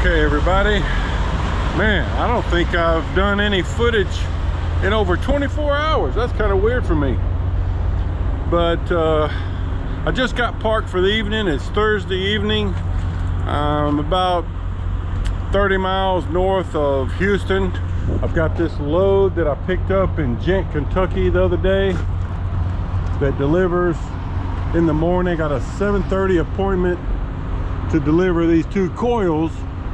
Okay, everybody, man, I don't think I've done any footage in over 24 hours. That's kind of weird for me. But I just got parked for the evening. It's Thursday evening. I'm about 30 miles north of Houston. I've got this load that I picked up in Gent, Kentucky the other day that delivers in the morning. Got a 7:30 appointment to deliver these 2 coils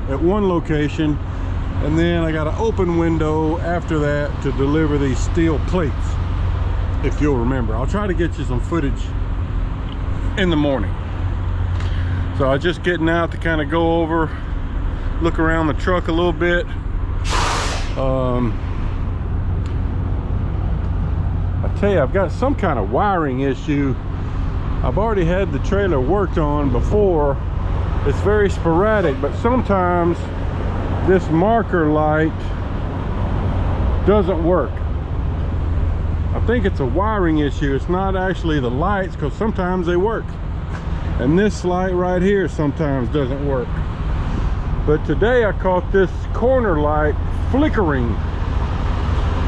at one location, and then I got an open window after that to deliver these steel plates, if you'll remember. I'll try to get you some footage in the morning. So I'm just getting out to kind of go over, look around the truck a little bit. I tell you, I've got some kind of wiring issue. I've already had the trailer worked on before. It's very sporadic, but sometimes this marker light doesn't work. I think it's a wiring issue. It's not actually the lights, because sometimes they work. And this light right here sometimes doesn't work. But today I caught this corner light flickering.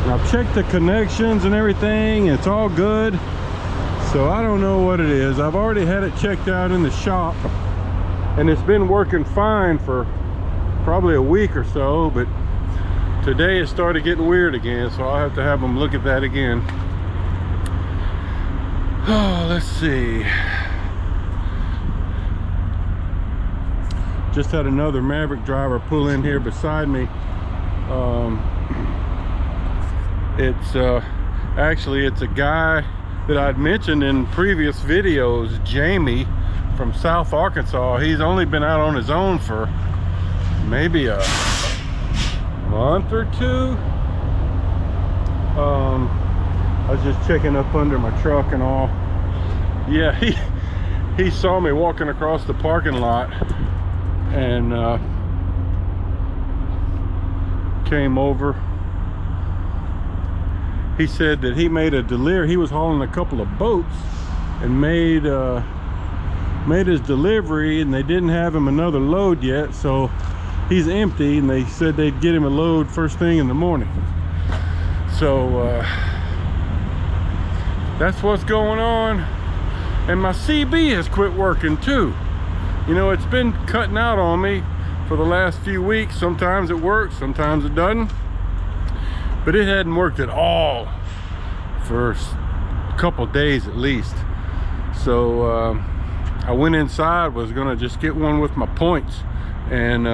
And I've checked the connections and everything. It's all good. So I don't know what it is. I've already had it checked out in the shop, and it's been working fine for probably a week or so, but today it started getting weird again, so I'll have to have them look at that again. Oh, let's see. Just had another Maverick driver pull in here beside me. Actually it's a guy that I'd mentioned in previous videos, Jamie from South Arkansas. He's only been out on his own for maybe a month or 2. I was just checking up under my truck and all. Yeah, he saw me walking across the parking lot and came over. He said that he made a delivery. He was hauling a couple of boats and made his delivery, and they didn't have him another load yet, so he's empty, and they said they'd get him a load first thing in the morning. So that's what's going on. And my CB has quit working too. You know, it's been cutting out on me for the last few weeks. Sometimes it works, sometimes it doesn't, but it hadn't worked at all for a couple days at least. So I went inside, was gonna just get one with my points, and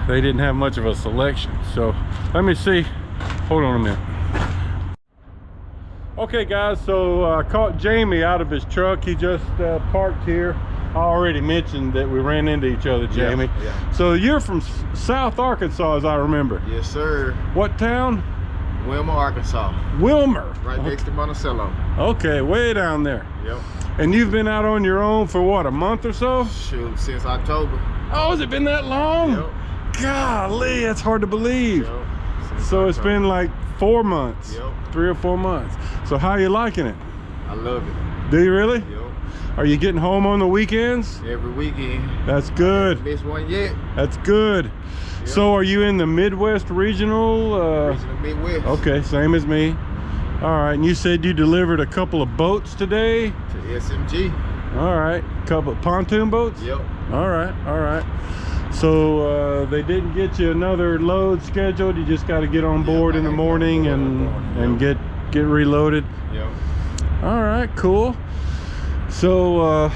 they didn't have much of a selection. So let me see, hold on a minute. Okay guys, so I caught Jamie out of his truck. He just parked here. I already mentioned that we ran into each other, Jamie. Yeah. So you're from South Arkansas, as I remember. Yes, sir. What town? Wilmer, Arkansas. Wilmer. Right next to Monticello. Okay, way down there. Yep. And And you've been out on your own for what, a month or so? shoot, since October. Oh, has it been that long? Yep. Golly, that's hard to believe. Yep. So it's been like 4 months. Yep. 3 or 4 months. So how are you liking it? I love it. Do you really? Yep. Are you getting home on the weekends? Every weekend. That's good. Missed one yet. That's good. Yep. So are you in the Midwest regional? Regional Midwest. Okay, same as me. All right, and you said you delivered a couple of boats today? To SMG. All right, couple of pontoon boats? Yep. All right, all right. So they didn't get you another load scheduled. You just got to get on board in the morning and get reloaded. Yep. All right, cool. So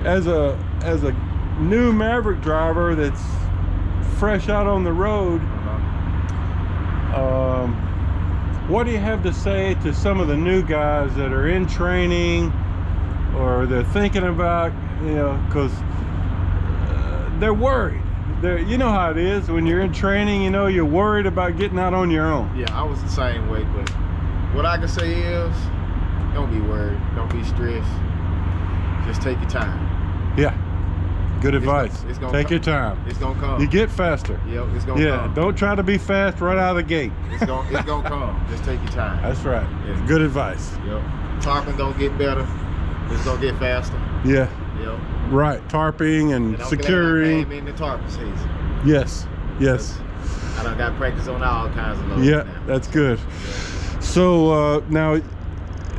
as a new Maverick driver that's fresh out on the road, what do you have to say to some of the new guys that are in training, or they're thinking about, you know, because they're worried. You know how it is when you're in training, you know, you're worried about getting out on your own. Yeah, I was the same way, but what I can say is, don't be worried, don't be stressed, just take your time. Yeah, good advice. It's gonna take come. your time. It's gonna come. You get faster. Yep, it's gonna Yeah, come. don't try to be fast right out of the gate. It's gonna come. Just take your time. That's right. Yeah. Good advice. Yep. Talking gonna get better. It's gonna get faster. Yeah, Yep. Right, tarping and I'm securing. glad I came in the tarping season. Yes, yes. I done got practice on all kinds of loads Yeah, now. that's good. So now,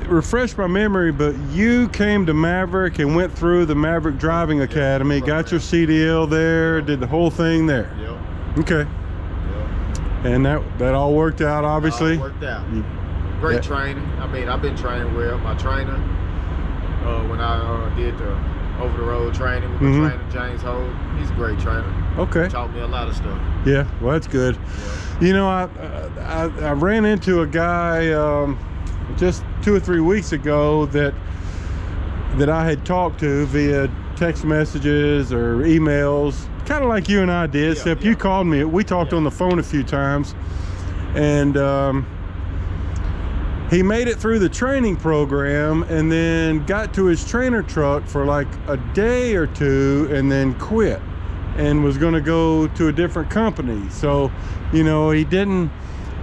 refresh my memory, but you came to Maverick and went through the Maverick Driving Academy, got your CDL there, did the whole thing there. Yep. Okay. Yep. And that all worked out, obviously. All worked out. Great training. I mean, I've been trained well. My trainer, when I did the over-the-road training with my trainer, James Holt, he's a great trainer. Okay. Taught me a lot of stuff. Yeah, well, that's good. Yeah. You know, I ran into a guy just 2 or 3 weeks ago that I had talked to via text messages or emails, kind of like you and I did, except you called me. We talked on the phone a few times, and he made it through the training program and then got to his trainer truck for like a day or two and then quit and was going to go to a different company. So, you know, he didn't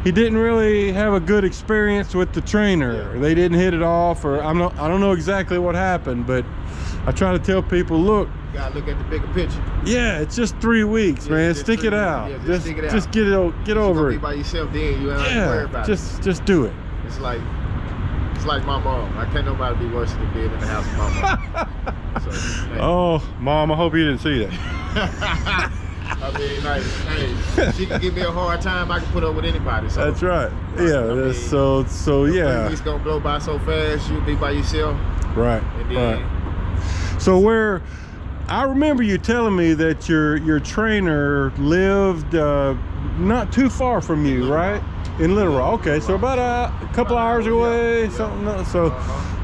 really have a good experience with the trainer. Yeah. They didn't hit it off, or I don't know exactly what happened, but I try to tell people, look, you gotta look at the bigger picture. yeah, it's just 3 weeks, man. Stick it out. Yeah, just stick it out. Just get over Be it. by yourself, then you ain't have to worry about it. Just do it. It's like my mom. I can't nobody be worse than being in the house with my mom. So, hey. Oh, Mom, I hope you didn't see that. I mean, like, hey, she can give me a hard time. I can put up with anybody. So That's right. Yeah. I mean, so yeah. 3 weeks gonna blow by so fast. You'll be by yourself. Right. And then, Right. So I remember you telling me that your trainer lived not too far from you, right? In Little Rock. Okay, so about a couple hours away, something else. So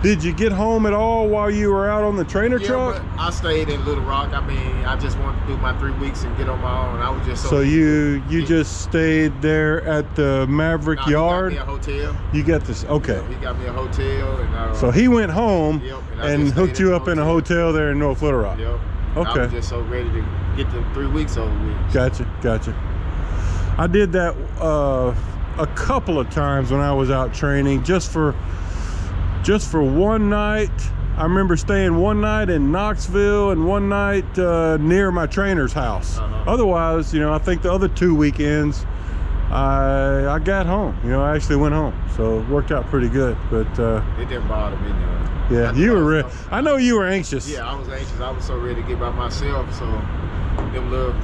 did you get home at all while you were out on the trainer truck? But I stayed in Little Rock. I mean, I just wanted to do my 3 weeks and get on my own. I was just so you just stayed there at the Maverick yard? He got me a hotel. You got this, okay. He got me a hotel, and so he went home and and hooked you up in a hotel there in North Little Rock. Yep. Okay. I was just so ready to get the 3 weeks over with. Gotcha. I did that a couple of times when I was out training, just for one night. I remember staying one night in Knoxville and one night near my trainer's house. Otherwise, you know, I think the other 2 weekends I got home. You know, I actually went home, so it worked out pretty good. But it didn't bother me none. Yeah, you were I know you were anxious. Yeah, I was anxious. I was so ready to get by myself. So them little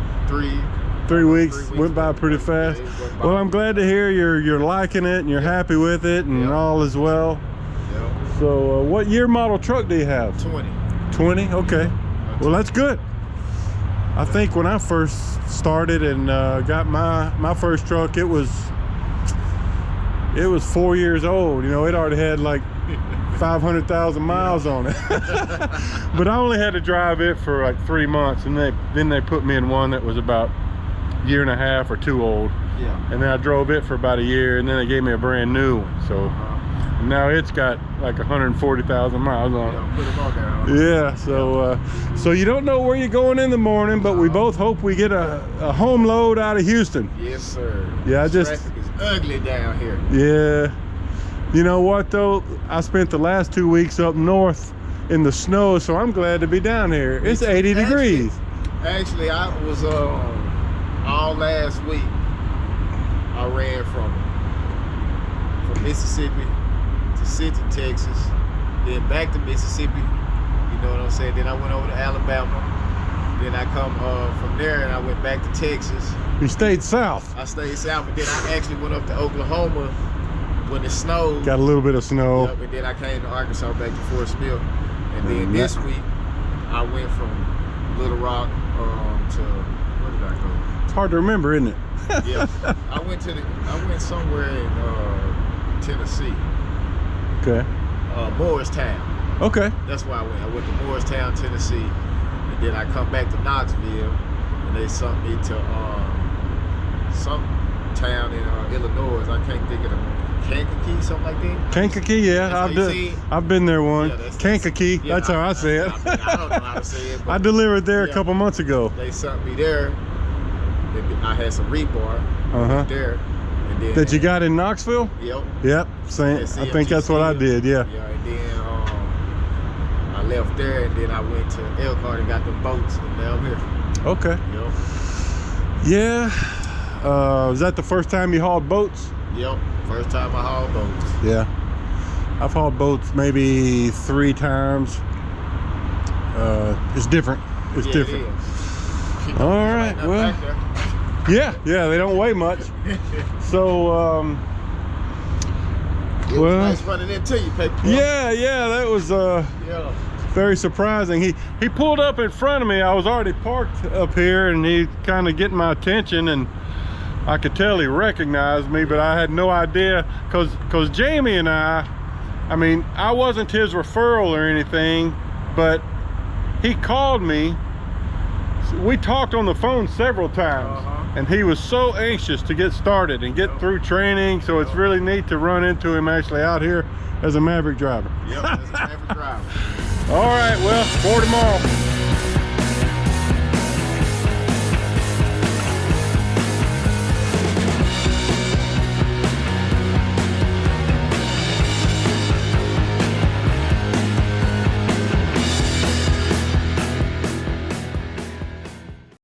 3 weeks went by pretty fast. Well, I'm glad to hear you're liking it and you're happy with it and all is well. Yep. So what year model truck do you have? 20. 20? Okay. Well, that's good. I think when I first started and got my first truck, it was 4 years old. You know, it already had like 500,000 miles on it. But I only had to drive it for like 3 months, and then they put me in one that was about a year and a half or 2 old. Yeah. And then I drove it for about a year, and then they gave me a brand new one. So now it's got like 140,000 miles on it. Put them on there. Yeah, so you don't know where you're going in the morning, but we both hope we get a home load out of Houston. Yes, sir. Yeah, Traffic is ugly down here. Yeah. You know what though? I spent the last 2 weeks up north in the snow, so I'm glad to be down here. It's 80 degrees. Actually, I was all last week. I ran from Mississippi to City, Texas, then back to Mississippi. You know what I'm saying? Then I went over to Alabama. Then I come from there and I went back to Texas. You stayed south. I stayed south, but then I actually went up to Oklahoma when it snowed. Got a little bit of snow. Yep, and then I came to Arkansas back to Fort Smith. And then this week I went from Little Rock to, where did I go? It's hard to remember, isn't it? Yeah. I went somewhere in Tennessee. Okay. Morristown. Okay. That's where I went. I went to Morristown, Tennessee. And then I come back to Knoxville, and they sent me to some town in Illinois. I can't think of the Kankakee, something like that. Kankakee, yeah, I've been there one. Yeah, Kankakee, yeah, that's how I say it. I don't know how to say it. But I delivered there a couple months ago. They sent me there. I had some rebar there. And then, that you got in Knoxville? Yep. Yep, same. I think that's what I did, yeah. Yeah, and then I left there, and then I went to Elkhart and got the boats, and now I'm here. Okay. Yep. Yeah. Was that the first time you hauled boats? Yep. First time I hauled boats. Yeah. I've hauled boats maybe 3 times. It's different. It's different. It is. All right. Well. Yeah. They don't weigh much. So. It was nice running into you, paper. Yeah. That was. Yeah. Very surprising. He pulled up in front of me. I was already parked up here, and he kind of getting my attention, and I could tell he recognized me, but I had no idea, because Jamie and I mean, I wasn't his referral or anything, but he called me. We talked on the phone several times, and he was so anxious to get started and get through training, so it's really neat to run into him actually out here as a Maverick driver. Yep, as a Maverick driver. All right, well, for tomorrow.